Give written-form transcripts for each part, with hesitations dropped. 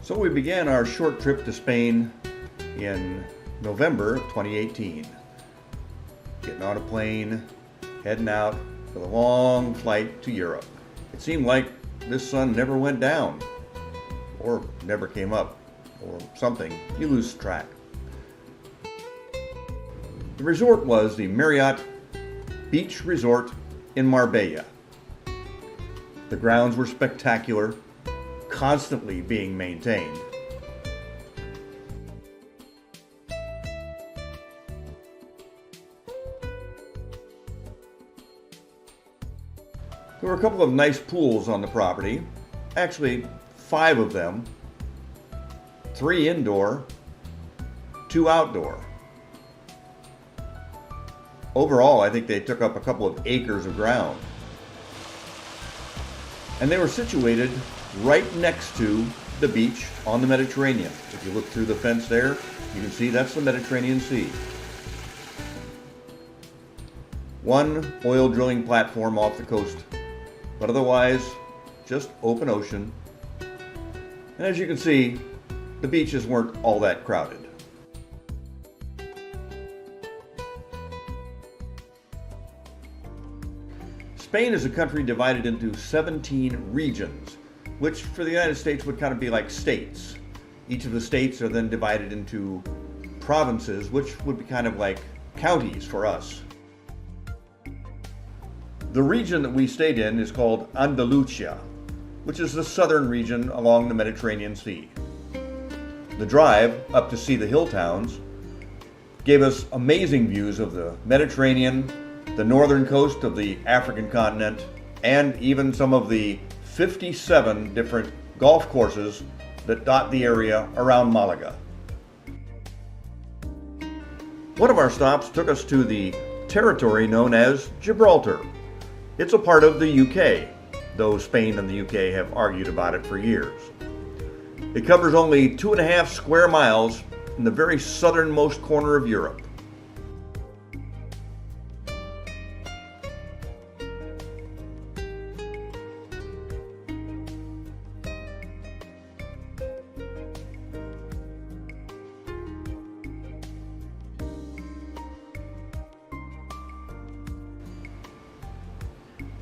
So we began our short trip to Spain in November of 2018. Getting on a plane, heading out for the long flight to Europe. It seemed like this sun never went down, or never came up, or something. You lose track. The resort was the Marriott Beach Resort in Marbella. The grounds were spectacular, constantly being maintained. There were a couple of nice pools on the property, actually 5 of them, 3 indoor, 2 outdoor. Overall, I think they took up a couple of acres of ground. And they were situated right next to the beach on the Mediterranean. If you look through the fence there, you can see that's the Mediterranean Sea. One oil drilling platform off the coast, but otherwise just open ocean. And as you can see, the beaches weren't all that crowded. Spain is a country divided into 17 regions, which for the United States would kind of be like states. Each of the states are then divided into provinces, which would be kind of like counties for us. The region that we stayed in is called Andalusia, which is the southern region along the Mediterranean Sea. The drive up to see the hill towns gave us amazing views of the Mediterranean, the northern coast of the African continent, and even some of the 57 different golf courses that dot the area around Malaga. One of our stops took us to the territory known as Gibraltar. It's a part of the UK, though Spain and the UK have argued about it for years. It covers only 2.5 square miles in the very southernmost corner of Europe.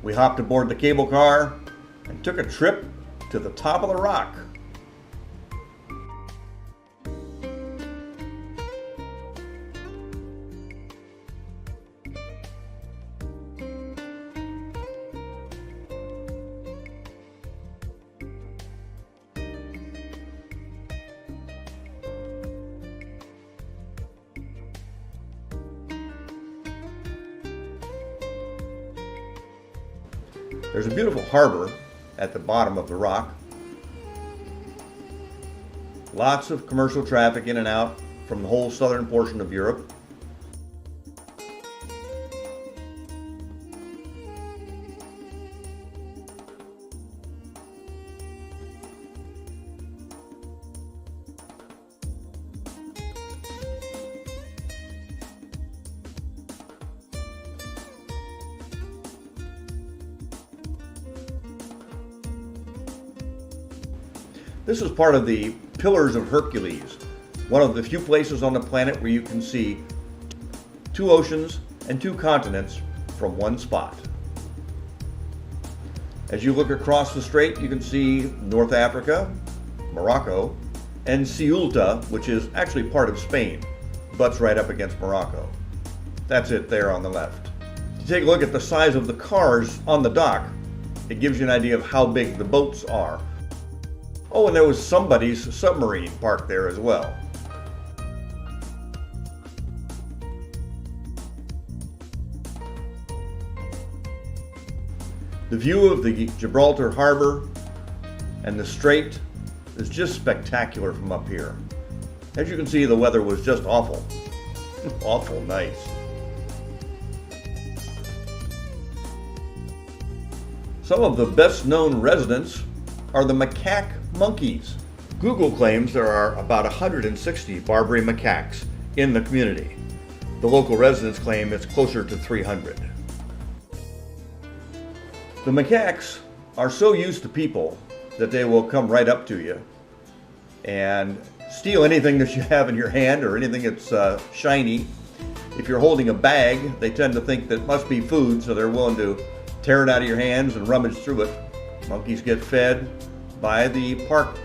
We hopped aboard the cable car and took a trip to the top of the rock. There's a beautiful harbor at the bottom of the rock. Lots of commercial traffic in and out from the whole southern portion of Europe. This is part of the Pillars of Hercules, one of the few places on the planet where you can see 2 oceans and 2 continents from one spot. As you look across the strait, you can see North Africa, Morocco, and Ceuta, which is actually part of Spain, butts right up against Morocco. That's it there on the left. To take a look at the size of the cars on the dock, it gives you an idea of how big the boats are. Oh, and there was somebody's submarine parked there as well. The view of the Gibraltar Harbor and the strait is just spectacular from up here. As you can see, the weather was just awful. Awful nice. Some of the best known residents are the macaque monkeys. Google claims there are about 160 Barbary macaques in the community. The local residents claim it's closer to 300. The macaques are so used to people that they will come right up to you, and steal anything that you have in your hand or anything that's shiny. If you're holding a bag, they tend to think that must be food, so they're willing to tear it out of your hands and rummage through it. Monkeys get fed by the park.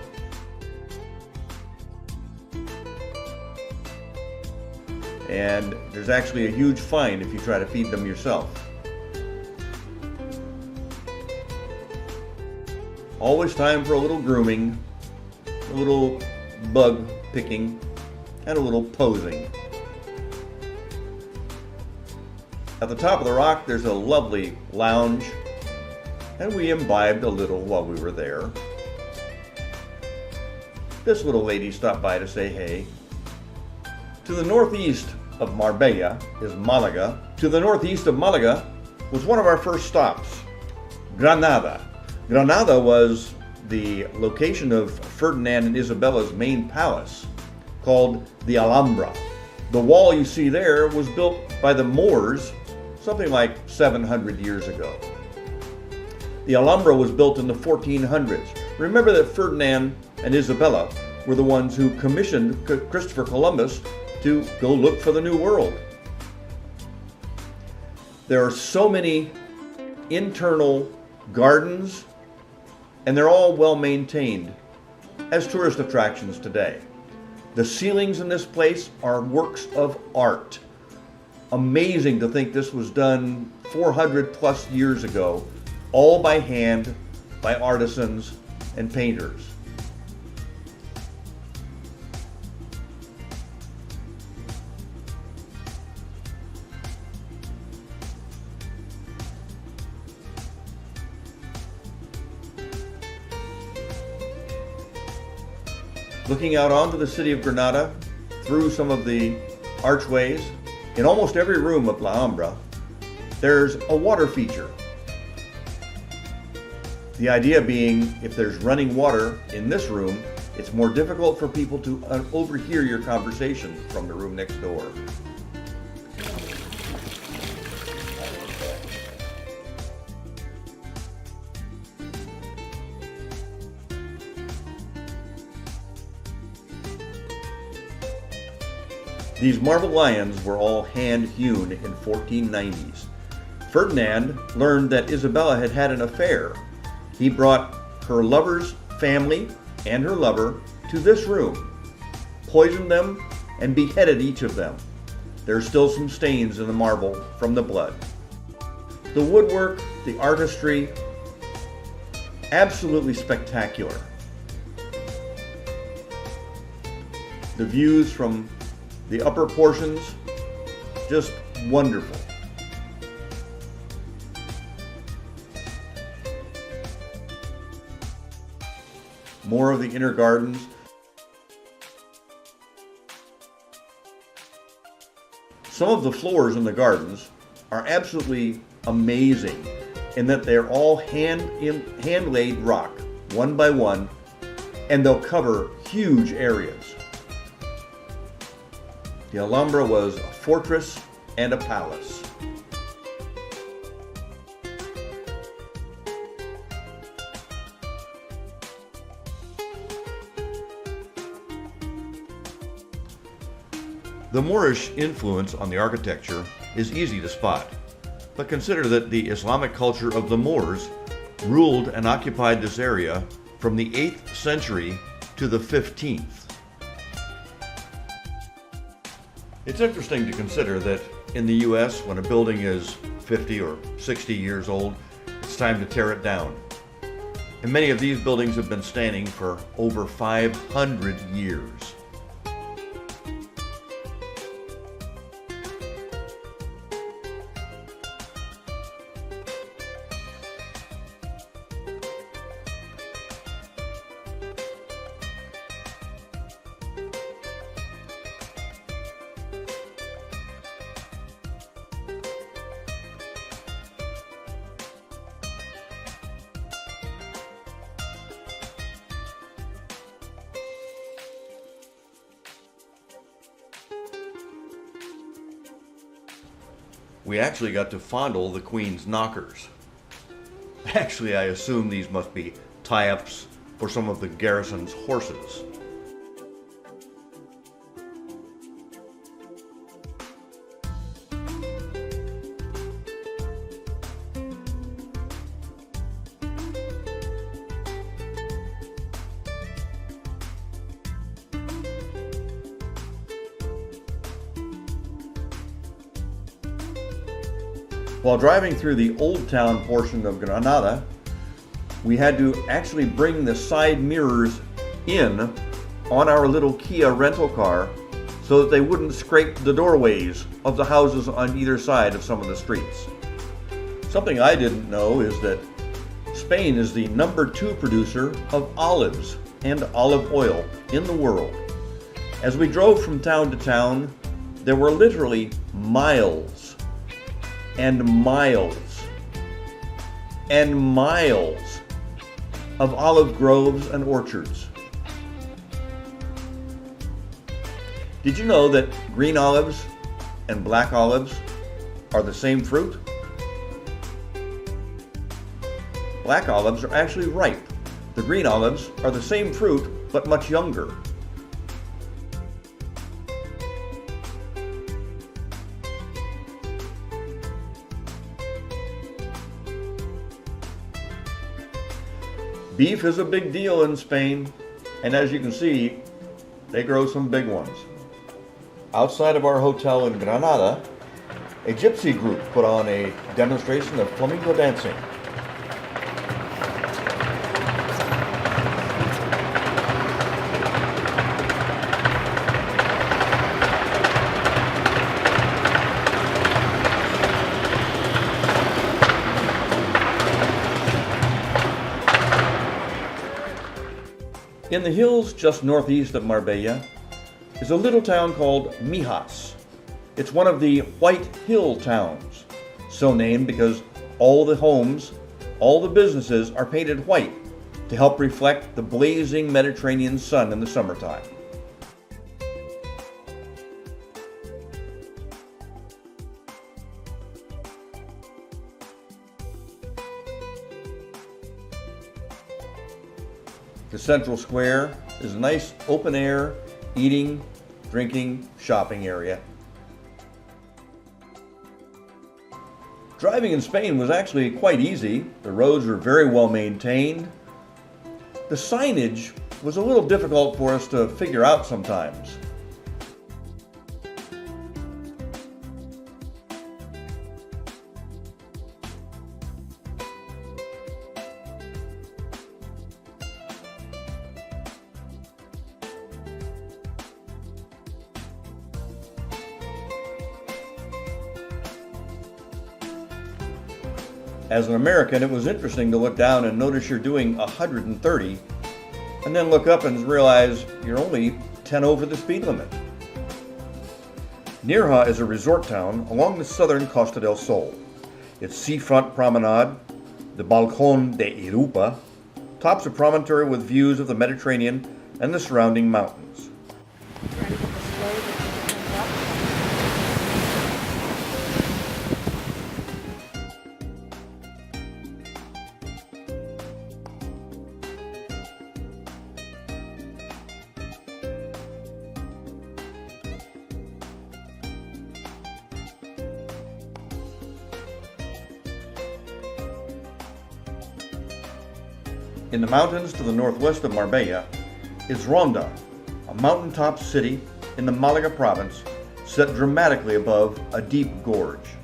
And there's actually a huge fine if you try to feed them yourself. Always time for a little grooming, a little bug picking, and a little posing. At the top of the rock, there's a lovely lounge, and we imbibed a little while we were there. This little lady stopped by to say hey. To the northeast of Marbella is Malaga. To the northeast of Malaga was one of our first stops, Granada. Granada was the location of Ferdinand and Isabella's main palace, called the Alhambra. The wall you see there was built by the Moors something like 700 years ago. The Alhambra was built in the 1400s. Remember that Ferdinand and Isabella were the ones who commissioned Christopher Columbus to go look for the New World. There are so many internal gardens, and they're all well maintained as tourist attractions today. The ceilings in this place are works of art. Amazing to think this was done 400 plus years ago, all by hand, by artisans and painters. Looking out onto the city of Granada, through some of the archways, in almost every room of La Alhambra, there's a water feature. The idea being, if there's running water in this room, it's more difficult for people to overhear your conversation from the room next door. These marble lions were all hand-hewn in 1490s. Ferdinand learned that Isabella had had an affair. He brought her lover's family and her lover to this room, poisoned them, and beheaded each of them. There's still some stains in the marble from the blood. The woodwork, the artistry, absolutely spectacular. The views from the upper portions, just wonderful. More of the inner gardens. Some of the floors in the gardens are absolutely amazing in that they're all hand-laid rock, one by one, and they'll cover huge areas. The Alhambra was a fortress and a palace. The Moorish influence on the architecture is easy to spot, but consider that the Islamic culture of the Moors ruled and occupied this area from the 8th century to the 15th. It's interesting to consider that in the US, when a building is 50 or 60 years old, it's time to tear it down. And many of these buildings have been standing for over 500 years. We actually got to fondle the Queen's knockers. Actually, I assume these must be tie-ups for some of the garrison's horses. While driving through the Old Town portion of Granada, we had to actually bring the side mirrors in on our little Kia rental car so that they wouldn't scrape the doorways of the houses on either side of some of the streets. Something I didn't know is that Spain is the #2 producer of olives and olive oil in the world. As we drove from town to town, there were literally miles and miles and miles of olive groves and orchards. Did you know that green olives and black olives are the same fruit? Black olives are actually ripe. The green olives are the same fruit, but much younger. Beef is a big deal in Spain, and as you can see, they grow some big ones. Outside of our hotel in Granada, a gypsy group put on a demonstration of flamenco dancing. In the hills just northeast of Marbella is a little town called Mijas. It's one of the White Hill towns, so named because all the homes, all the businesses are painted white to help reflect the blazing Mediterranean sun in the summertime. The central square is a nice open air eating, drinking, shopping area. Driving in Spain was actually quite easy. The roads were very well maintained. The signage was a little difficult for us to figure out sometimes. As an American, it was interesting to look down and notice you're doing 130, and then look up and realize you're only 10 over the speed limit. Nerja is a resort town along the southern Costa del Sol. Its seafront promenade, the Balcón de Irupa, tops a promontory with views of the Mediterranean and the surrounding mountains. In the mountains to the northwest of Marbella is Ronda, a mountaintop city in the Malaga province set dramatically above a deep gorge.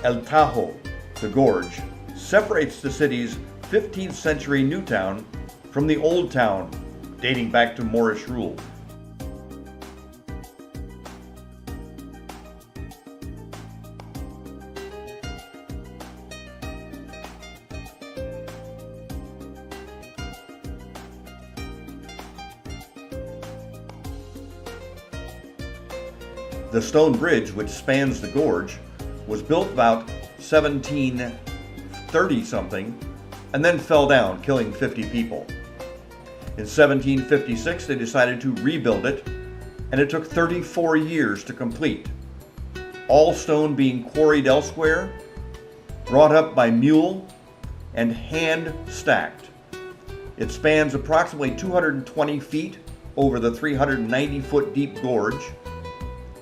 El Tajo, the gorge, separates the city's 15th century new town from the old town dating back to Moorish rule. The stone bridge which spans the gorge was built about 1730-something and then fell down, killing 50 people. In 1756, they decided to rebuild it, and it took 34 years to complete. All stone being quarried elsewhere, brought up by mule, and hand stacked. It spans approximately 220 feet over the 390-foot deep gorge,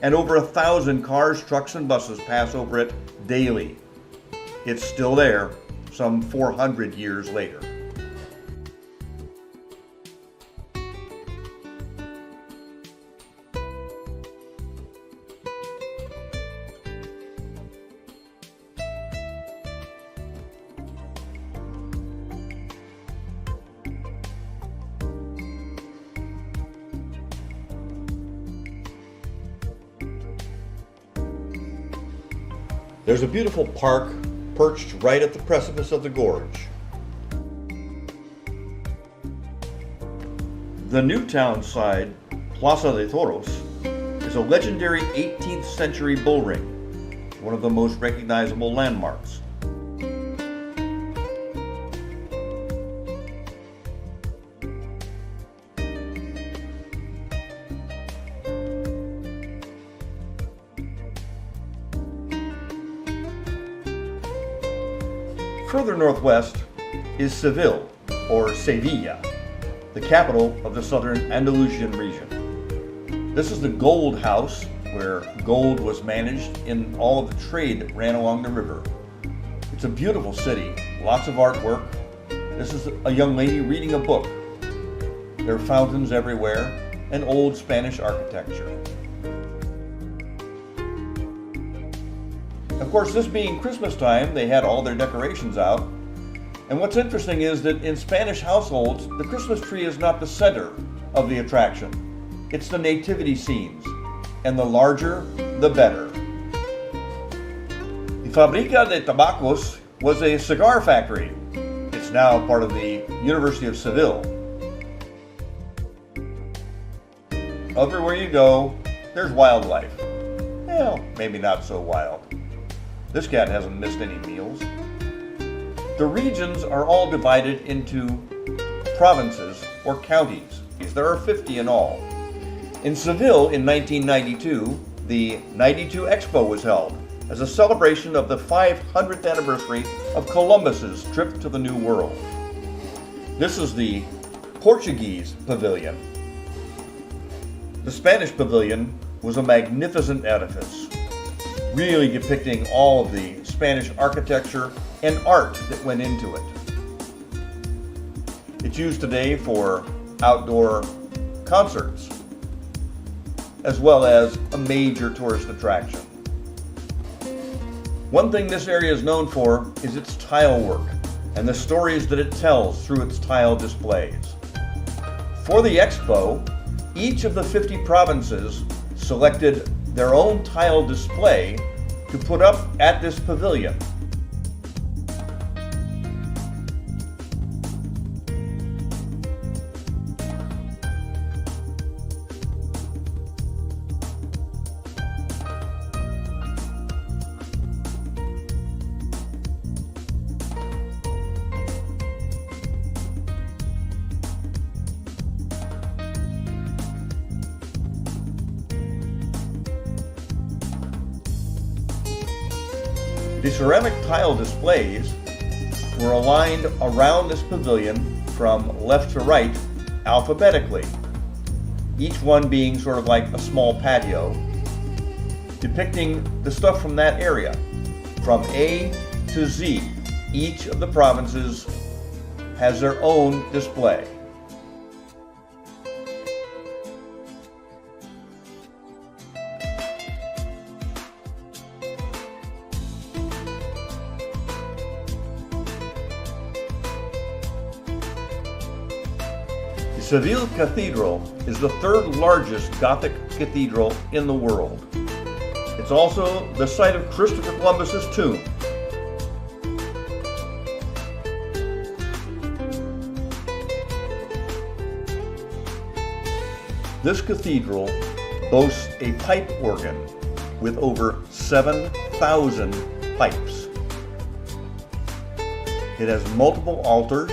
and over 1,000 cars, trucks, and buses pass over it daily. It's still there, some 400 years later. There's a beautiful park perched right at the precipice of the gorge. The new town side, Plaza de Toros, is a legendary 18th century bull ring, one of the most recognizable landmarks. Further northwest is Seville, or Sevilla, the capital of the southern Andalusian region. This is the gold house, where gold was managed in all of the trade that ran along the river. It's a beautiful city, lots of artwork. This is a young lady reading a book. There are fountains everywhere and old Spanish architecture. Of course, this being Christmas time, they had all their decorations out. And what's interesting is that in Spanish households, the Christmas tree is not the center of the attraction. It's the nativity scenes, and the larger, the better. The Fábrica de Tabacos was a cigar factory. It's now part of the University of Seville. Everywhere you go, there's wildlife. Well, maybe not so wild. This cat hasn't missed any meals. The regions are all divided into provinces or counties. There are 50 in all. In Seville in 1992, the 92 Expo was held as a celebration of the 500th anniversary of Columbus's trip to the New World. This is the Portuguese pavilion. The Spanish pavilion was a magnificent edifice, really depicting all of the Spanish architecture and art that went into it. It's used today for outdoor concerts, as well as a major tourist attraction. One thing this area is known for is its tile work and the stories that it tells through its tile displays. For the expo, each of the 50 provinces selected their own tile display to put up at this pavilion. The ceramic tile displays were aligned around this pavilion from left to right alphabetically, each one being sort of like a small patio, depicting the stuff from that area. From A to Z, each of the provinces has their own display. The Seville Cathedral is the third largest Gothic cathedral in the world. It's also the site of Christopher Columbus's tomb. This cathedral boasts a pipe organ with over 7,000 pipes. It has multiple altars,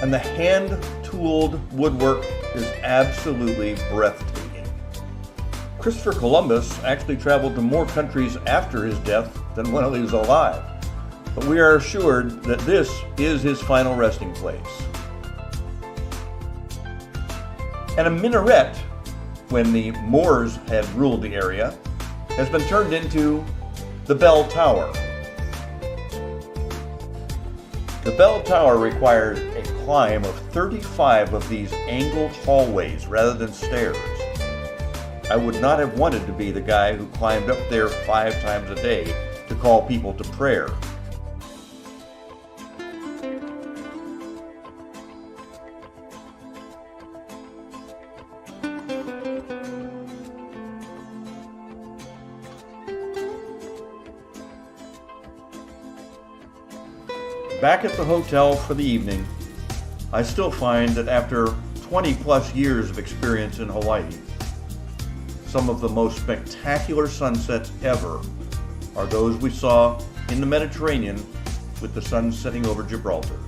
and the hand-tooled woodwork is absolutely breathtaking. Christopher Columbus actually traveled to more countries after his death than when he was alive, but we are assured that this is his final resting place. And a minaret, when the Moors had ruled the area, has been turned into the bell tower. The bell tower requires a climb of 35 of these angled hallways rather than stairs. I would not have wanted to be the guy who climbed up there 5 times a day to call people to prayer. Back at the hotel for the evening, I still find that after 20 plus years of experience in Hawaii, some of the most spectacular sunsets ever are those we saw in the Mediterranean with the sun setting over Gibraltar.